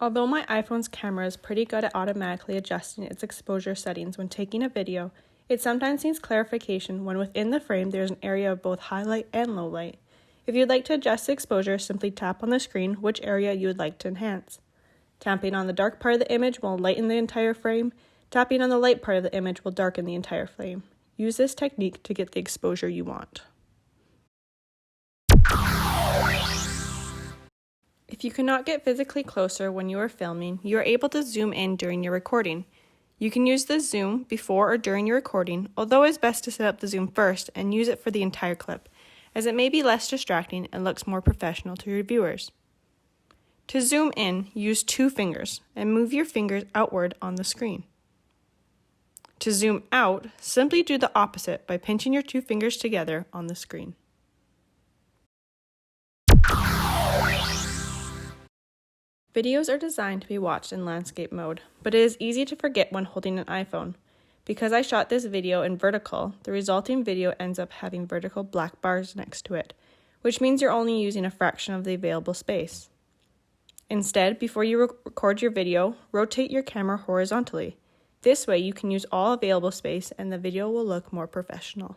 Although my iPhone's camera is pretty good at automatically adjusting its exposure settings when taking a video, it sometimes needs clarification when within the frame there is an area of both highlight and low light. If you'd like to adjust the exposure, simply tap on the screen which area you would like to enhance. Tapping on the dark part of the image will lighten the entire frame. Tapping on the light part of the image will darken the entire frame. Use this technique to get the exposure you want. If you cannot get physically closer when you are filming, you are able to zoom in during your recording. You can use the zoom before or during your recording, although it is best to set up the zoom first and use it for the entire clip, as it may be less distracting and looks more professional to your viewers. To zoom in, use 2 fingers and move your fingers outward on the screen. To zoom out, simply do the opposite by pinching your 2 fingers together on the screen. Videos are designed to be watched in landscape mode, but it is easy to forget when holding an iPhone. Because I shot this video in vertical, the resulting video ends up having vertical black bars next to it, which means you're only using a fraction of the available space. Instead, before you record your video, rotate your camera horizontally. This way you can use all available space and the video will look more professional.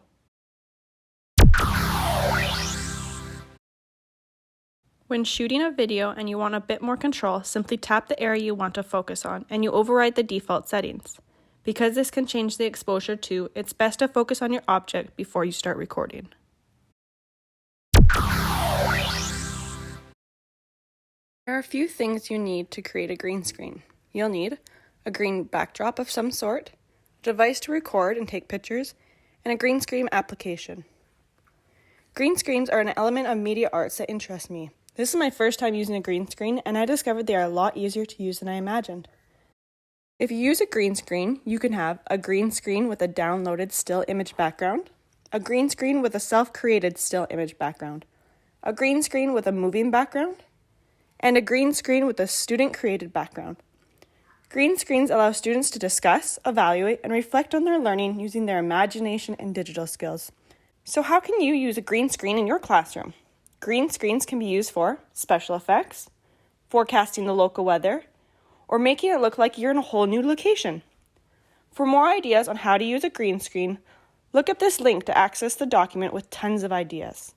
When shooting a video and you want a bit more control, simply tap the area you want to focus on and you override the default settings. Because this can change the exposure too, it's best to focus on your object before you start recording. There are a few things you need to create a green screen. You'll need a green backdrop of some sort, a device to record and take pictures, and a green screen application. Green screens are an element of media arts that interests me. This is my first time using a green screen, and I discovered they are a lot easier to use than I imagined. If you use a green screen, you can have a green screen with a downloaded still image background, a green screen with a self-created still image background, a green screen with a moving background, and a green screen with a student-created background. Green screens allow students to discuss, evaluate, and reflect on their learning using their imagination and digital skills. So how can you use a green screen in your classroom? Green screens can be used for special effects, forecasting the local weather, or making it look like you're in a whole new location. For more ideas on how to use a green screen, look up this link to access the document with tons of ideas.